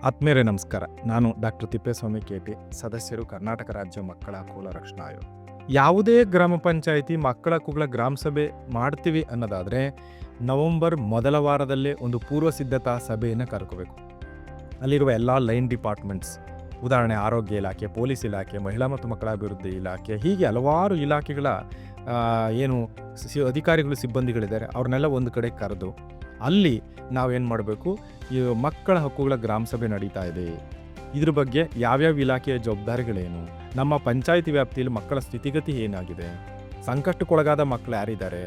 ಆತ್ಮೀಯರೇ ನಮಸ್ಕಾರ. ನಾನು ಡಾಕ್ಟರ್ ತಿಪ್ಪೇಸ್ವಾಮಿ ಕೆ.ಟಿ. ಸದಸ್ಯರು ಕರ್ನಾಟಕ ರಾಜ್ಯ ಮಕ್ಕಳ ಹಕ್ಕುಗಳ ರಕ್ಷಣಾ ಆಯೋಗ. ಯಾವುದೇ ಗ್ರಾಮ ಪಂಚಾಯಿತಿ ಮಕ್ಕಳ ಹಕ್ಕುಗಳ ಗ್ರಾಮ ಸಭೆ ಮಾಡ್ತೀವಿ ಅನ್ನೋದಾದರೆ ನವೆಂಬರ್ ಮೊದಲ ವಾರದಲ್ಲೇ ಒಂದು ಪೂರ್ವ ಸಿದ್ಧತಾ ಸಭೆಯನ್ನು ಕರ್ಕೋಬೇಕು. ಅಲ್ಲಿರುವ ಎಲ್ಲ ಲೈನ್ ಡಿಪಾರ್ಟ್ಮೆಂಟ್ಸ್, ಉದಾಹರಣೆ ಆರೋಗ್ಯ ಇಲಾಖೆ, ಪೊಲೀಸ್ ಇಲಾಖೆ, ಮಹಿಳಾ ಮತ್ತು ಮಕ್ಕಳ ಅಭಿವೃದ್ಧಿ ಇಲಾಖೆ, ಹೀಗೆ ಹಲವಾರು ಇಲಾಖೆಗಳ ಏನು ಅಧಿಕಾರಿಗಳು ಸಿಬ್ಬಂದಿಗಳಿದ್ದಾರೆ ಅವ್ರನ್ನೆಲ್ಲ ಒಂದು ಕಡೆ ಕರೆದು ಅಲ್ಲಿ ನಾವೇನು ಮಾಡಬೇಕು, ಈ ಮಕ್ಕಳ ಹಕ್ಕುಗಳ ಗ್ರಾಮ ಸಭೆ ನಡೀತಾ ಇದೆ, ಇದ್ರ ಬಗ್ಗೆ ಯಾವ್ಯಾವ ಇಲಾಖೆಯ ಜವಾಬ್ದಾರಿಗಳೇನು, ನಮ್ಮ ಪಂಚಾಯಿತಿ ವ್ಯಾಪ್ತಿಯಲ್ಲಿ ಮಕ್ಕಳ ಸ್ಥಿತಿಗತಿ ಏನಾಗಿದೆ, ಸಂಕಷ್ಟಕ್ಕೊಳಗಾದ ಮಕ್ಕಳು ಯಾರಿದ್ದಾರೆ,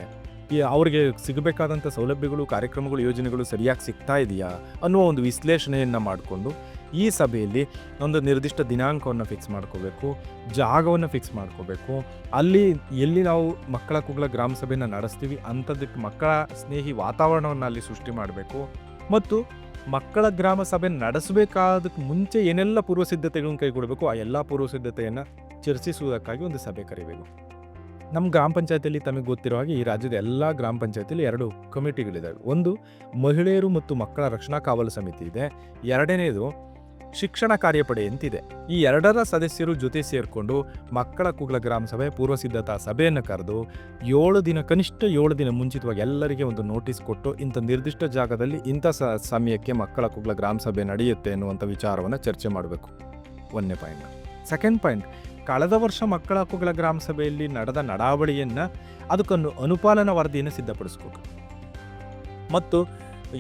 ಅವ್ರಿಗೆ ಸಿಗಬೇಕಾದಂಥ ಸೌಲಭ್ಯಗಳು, ಕಾರ್ಯಕ್ರಮಗಳು, ಯೋಜನೆಗಳು ಸರಿಯಾಗಿ ಸಿಗ್ತಾ ಇದೆಯಾ ಅನ್ನುವ ಒಂದು ವಿಶ್ಲೇಷಣೆಯನ್ನು ಮಾಡಿಕೊಂಡು ಈ ಸಭೆಯಲ್ಲಿ ಒಂದು ನಿರ್ದಿಷ್ಟ ದಿನಾಂಕವನ್ನು ಫಿಕ್ಸ್ ಮಾಡ್ಕೋಬೇಕು, ಜಾಗವನ್ನು ಫಿಕ್ಸ್ ಮಾಡ್ಕೋಬೇಕು. ಅಲ್ಲಿ ಎಲ್ಲಿ ನಾವು ಮಕ್ಕಳ ಹಕ್ಕುಗಳ ಗ್ರಾಮ ಸಭೆಯನ್ನು ನಡೆಸ್ತೀವಿ ಅಂಥದ್ದಕ್ಕೆ ಮಕ್ಕಳ ಸ್ನೇಹಿ ವಾತಾವರಣವನ್ನು ಅಲ್ಲಿ ಸೃಷ್ಟಿ ಮಾಡಬೇಕು. ಮತ್ತು ಮಕ್ಕಳ ಗ್ರಾಮ ಸಭೆ ನಡೆಸಬೇಕಾದಕ್ಕೆ ಮುಂಚೆ ಏನೆಲ್ಲ ಪೂರ್ವ ಸಿದ್ಧತೆಗಳನ್ನು ಕೈಗೊಳ್ಳಬೇಕು ಆ ಎಲ್ಲ ಪೂರ್ವ ಸಿದ್ಧತೆಯನ್ನು ಚರ್ಚಿಸುವುದಕ್ಕಾಗಿ ಒಂದು ಸಭೆ ಕರಿಬೇಕು. ನಮ್ಮ ಗ್ರಾಮ ಪಂಚಾಯತಿಯಲ್ಲಿ ತಮಗೆ ಗೊತ್ತಿರೋ ಹಾಗೆ ಈ ರಾಜ್ಯದ ಎಲ್ಲ ಗ್ರಾಮ ಪಂಚಾಯತಿಯಲ್ಲಿ 2 ಕಮಿಟಿಗಳಿದ್ದಾವೆ. ಒಂದು ಮಹಿಳೆಯರು ಮತ್ತು ಮಕ್ಕಳ ರಕ್ಷಣಾ ಕಾವಲು ಸಮಿತಿ ಇದೆ, ಎರಡನೇದು ಶಿಕ್ಷಣ ಕಾರ್ಯಪಡೆ ಅಂತಿದೆ. ಈ ಎರಡರ ಸದಸ್ಯರು ಜೊತೆ ಸೇರಿಕೊಂಡು ಮಕ್ಕಳ ಹಕ್ಕುಗಳ ಗ್ರಾಮ ಸಭೆ ಪೂರ್ವ ಸಿದ್ಧತಾ ಸಭೆಯನ್ನು ಕರೆದು 7 ದಿನ, ಕನಿಷ್ಠ 7 ದಿನ ಮುಂಚಿತವಾಗಿ ಎಲ್ಲರಿಗೆ ಒಂದು ನೋಟಿಸ್ ಕೊಟ್ಟು ಇಂಥ ನಿರ್ದಿಷ್ಟ ಜಾಗದಲ್ಲಿ ಇಂಥ ಸಮಯಕ್ಕೆ ಮಕ್ಕಳ ಹಕ್ಕುಗಳ ಗ್ರಾಮ ಸಭೆ ನಡೆಯುತ್ತೆ ಅನ್ನುವಂಥ ವಿಚಾರವನ್ನು ಚರ್ಚೆ ಮಾಡಬೇಕು. 1ನೇ ಪಾಯಿಂಟ್. ಸೆಕೆಂಡ್ ಪಾಯಿಂಟ್, ಕಳೆದ ವರ್ಷ ಮಕ್ಕಳ ಹಕ್ಕುಗಳ ಗ್ರಾಮ ಸಭೆಯಲ್ಲಿ ನಡೆದ ನಡಾವಳಿಯನ್ನು ಅದಕ್ಕೊಂದು ಅನುಪಾಲನಾ ವರದಿಯನ್ನು ಸಿದ್ಧಪಡಿಸ್ಬೇಕು. ಮತ್ತು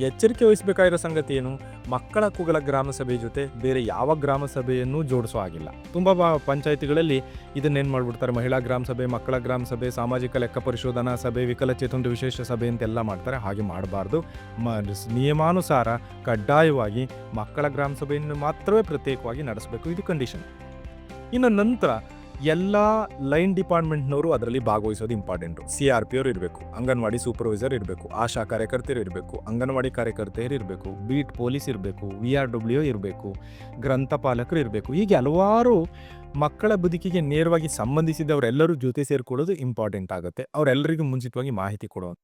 ಎಚ್ಚರಿಕೆ ವಹಿಸಬೇಕಾಗಿರೋ ಸಂಗತಿ ಏನು, ಮಕ್ಕಳ ಹಕ್ಕುಗಳ ಗ್ರಾಮ ಸಭೆ ಜೊತೆ ಬೇರೆ ಯಾವ ಗ್ರಾಮ ಸಭೆಯನ್ನು ಜೋಡಿಸೋ ಆಗಿಲ್ಲ. ತುಂಬ ಪಂಚಾಯಿತಿಗಳಲ್ಲಿ ಇದನ್ನೇನು ಮಾಡಿಬಿಡ್ತಾರೆ, ಮಹಿಳಾ ಗ್ರಾಮ ಸಭೆ, ಮಕ್ಕಳ ಗ್ರಾಮ ಸಭೆ, ಸಾಮಾಜಿಕ ಲೆಕ್ಕ ಪರಿಶೋಧನಾ ಸಭೆ, ವಿಕಲಚೇತನರ ವಿಶೇಷ ಸಭೆ ಅಂತೆಲ್ಲ ಮಾಡ್ತಾರೆ. ಹಾಗೆ ಮಾಡಬಾರ್ದು. ನಿಯಮಾನುಸಾರ ಕಡ್ಡಾಯವಾಗಿ ಮಕ್ಕಳ ಗ್ರಾಮ ಸಭೆಯನ್ನು ಮಾತ್ರವೇ ಪ್ರತ್ಯೇಕವಾಗಿ ನಡೆಸಬೇಕು. ಇದು ಕಂಡೀಷನ್. ಇನ್ನು ನಂತರ ಎಲ್ಲ ಲೈನ್ ಡಿಪಾರ್ಟ್ಮೆಂಟ್ನವರು ಅದರಲ್ಲಿ ಭಾಗವಹಿಸೋದು ಇಂಪಾರ್ಟೆಂಟು. CRP ಅವರು ಇರಬೇಕು, ಅಂಗನವಾಡಿ ಸೂಪರ್ವೈಸರ್ ಇರಬೇಕು, ಆಶಾ ಕಾರ್ಯಕರ್ತರು ಇರಬೇಕು, ಅಂಗನವಾಡಿ ಕಾರ್ಯಕರ್ತೆಯರು ಇರಬೇಕು, ಬೀಟ್ ಪೊಲೀಸ್ ಇರಬೇಕು, VRW ಇರಬೇಕು, ಗ್ರಂಥಪಾಲಕರು ಇರಬೇಕು. ಹೀಗೆ ಹಲವಾರು ಮಕ್ಕಳ ಬದುಕಿಗೆ ನೇರವಾಗಿ ಸಂಬಂಧಿಸಿದವರೆಲ್ಲರೂ ಜೊತೆ ಸೇರಿಕೊಳ್ಳೋದು ಇಂಪಾರ್ಟೆಂಟ್ ಆಗುತ್ತೆ. ಅವರೆಲ್ಲರಿಗೂ ಮುಂಚಿತವಾಗಿ ಮಾಹಿತಿ ಕೊಡೋದು.